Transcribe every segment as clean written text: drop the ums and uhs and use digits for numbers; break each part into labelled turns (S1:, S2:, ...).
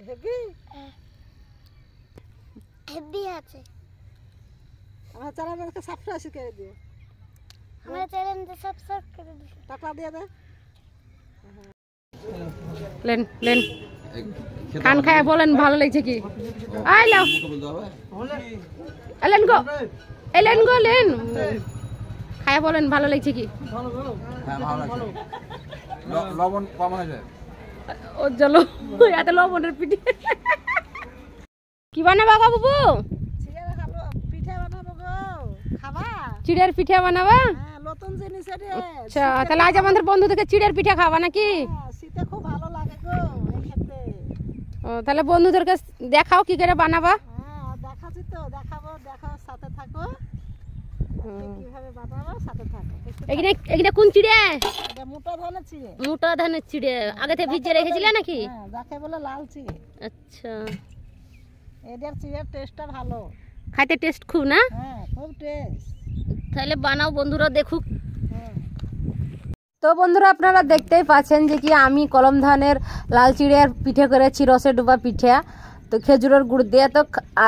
S1: Heavy heavy আছে। আমার চ্যানেলকে সাবস্ক্রাইব করে দিও। আমার চ্যানেলকে সাবস্ক্রাইব করে দিও। টাকা দিয়ে দে।
S2: লেন লেন খান খায় বলেন ভালো লাগছে কি? আই লাও এলেন গো এলেন গো লেন খায় বলেন ভালো লাগছে কি?
S3: হ্যাঁ ভালো লাগছে। লবণ কম হয়েছে।
S2: ও চলো এত লবণের পিঠে কি বানাবা গো বাবু?
S1: পিঠা বানাবো গো। খাবা?
S2: চিড়ের পিঠা বানাবা?
S1: হ্যাঁ নতুন জিনিস এটা।
S2: আচ্ছা তাহলে আজ আমাদের বন্ধুদেরকে চিড়ের পিঠা খাওয়া নাকি?
S1: শীতে খুব ভালো লাগে গো এই খেতে।
S2: ও তাহলে বন্ধুদেরকে দেখাও কি করে বানাবা।
S1: হ্যাঁ দেখাচ্ছি তো, দেখাবো, দেখো সাথে থাকো কিভাবে বানাবো, সাথে থাকো।
S2: এখানে কোন চিড়ে?
S1: এটা মোটা ধানের চিড়ে।
S2: মোটা ধানের চিড়ে আগে থেকে ভিজিয়ে রেখেছিলে নাকি?
S1: হ্যাঁ যাকে বলে লাল চিড়ে।
S2: আচ্ছা
S1: এদের চিড়ের টেস্টটা ভালো,
S2: খাইতে টেস্ট খুব না?
S1: হ্যাঁ খুব টেস্ট।
S2: তাহলে বানাও বন্ধুরা দেখুক।
S1: হ্যাঁ
S2: তো বন্ধুরা আপনারা দেখতেই পাচ্ছেন যে কি আমি কলম ধানের লাল চিড়ের পিঠে করেছি, রসে ডুবা পিঠা, তো খেজুরের গুড় দিয়ে। তো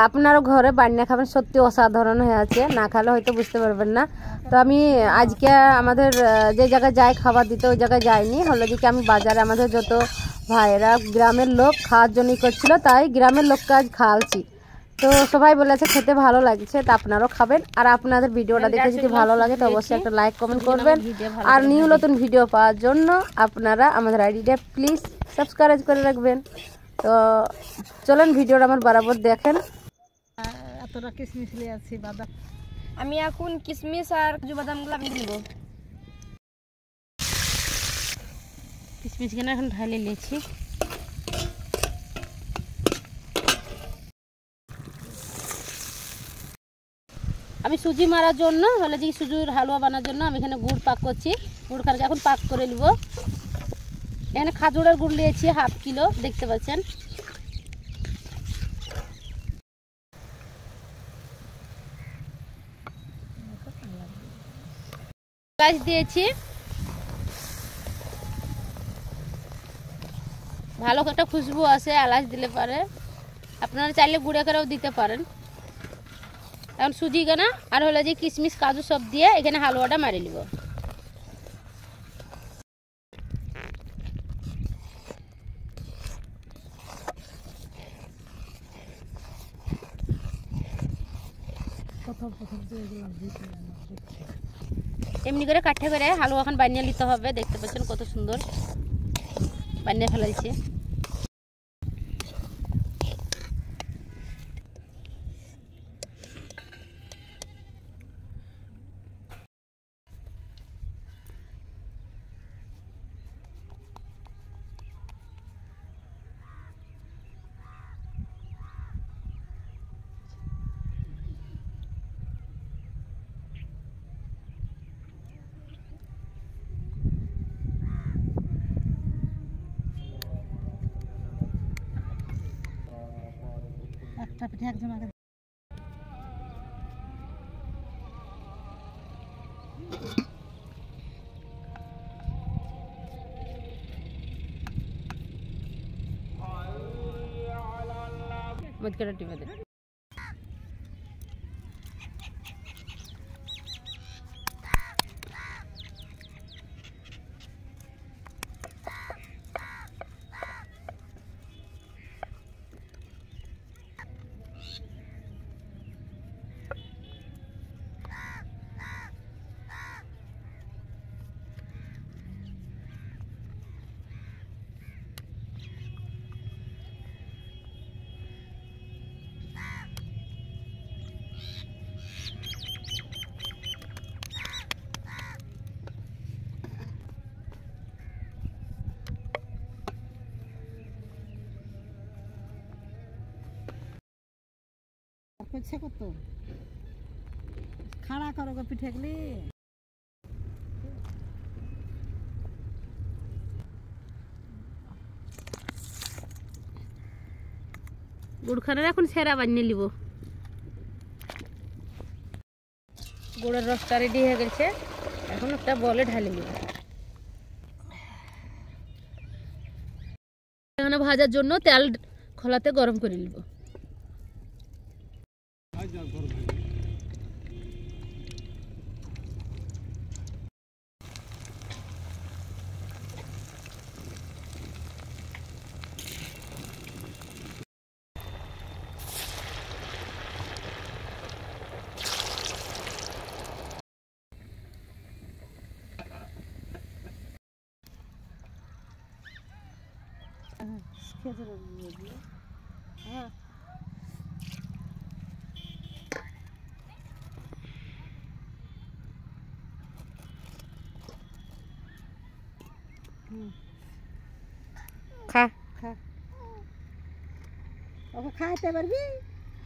S2: আপনারও ঘরে বানিয়ে খাবেন, সত্যি অসাধারণ হয়ে আছে, না খালে হয়তো বুঝতে পারবেন না। তো আমি আজকে আমাদের যে জায়গায় যাই খাবার দিতে ওই জায়গায় যাইনি, হলো যে কি আমি বাজারে আমাদের যত ভাইয়েরা গ্রামের লোক খাওয়ার জন্যই করছিল, তাই গ্রামের লোককে আজ খাওয়াচ্ছি। তো সবাই বলেছে খেতে ভালো লাগছে, তো আপনারাও খাবেন। আর আপনাদের ভিডিওটা দেখে যদি ভালো লাগে তো অবশ্যই একটা লাইক কমেন্ট করবেন। আর নিউ নতুন ভিডিও পাওয়ার জন্য আপনারা আমাদের আইডিটা প্লিজ সাবস্ক্রাইব করে রাখবেন। তো চলেন ভিডিওটা আমার বরাবর দেখেন।
S1: এতটা কিশমিশ নিয়ে আছি, বাদাম।
S2: আমি এখন কিশমিশ আর কাজু বাদামগুলো আমি নিব। কিশমিশগুলো এখন ঢালে নিয়েছি। আমি সুজি মারার জন্য হলে যে সুজির হালুয়া বানার জন্য আমি এখানে গুড় পাক করছি। গুড় খানকে এখন পাক করে নিব। এখানে খাজুরের গুড় নিয়েছি হাফ কিলো, দেখতে পাচ্ছেন। এলাচ দিয়েছি, ভালো একটা খুশবু আসে এলাচ দিলে পারে। আপনারা চাইলে গুঁড়ো করেও দিতে পারেন। এখন সুজি গানা আর হলো যে কিশমিশ কাজু সব দিয়ে এখানে হালুয়াটা মারি নিব। এমনি করে কাঠে করে হালুয়া এখন বানিয়ে নিতে হবে। দেখতে পাচ্ছেন কত সুন্দর বানিয়ে ফেলা দিচ্ছে।
S1: একটা পিঠে একজন আগে
S2: মধ্যে টিপে দেন।
S1: করছে কত খাড়া করো গো পিঠেগুলি।
S2: গুড়খানের এখন সেরা বানিয়ে নিব। গুড়ের রসটা রেডি হয়ে গেছে, এখন একটা বলে ঢালে নিব। এখানে ভাজার জন্য তেল খোলাতে গরম করে নিব।
S1: খেজুরের গুঁড়ো দিয়ে হ্যাঁ
S2: খা
S1: খা ওকে খাইতে পারবি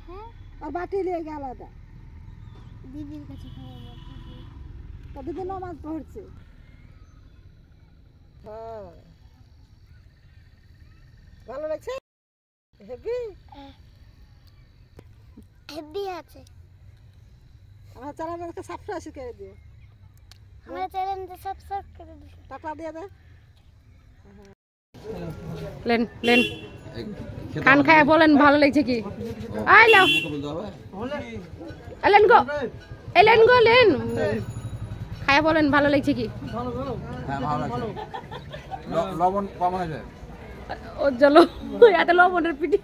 S1: হ্যাঁ আর বাটি নিয়ে গেল আলাদা দিদির কাছে খাওয়া তো দিদি নামাজ পড়ছে হ্যাঁ ভালো লাগছে হেভি হেভি আছে আমার চ্যানেলকে সাবস্ক্রাইব করে দিও আমার চ্যানেলকে সাবস্ক্রাইব করে দিও টাকা দিয়ে দে
S2: লেন লেন খান খায় বলেন ভালো লাগছে কি আই লাও এলেন গো এলেন গো লেন খায় বলেন ভালো লাগছে কি
S3: হ্যাঁ ভালো লাগছে লবণ কম হয়েছে
S2: ও চলো এত লবণের পিঠে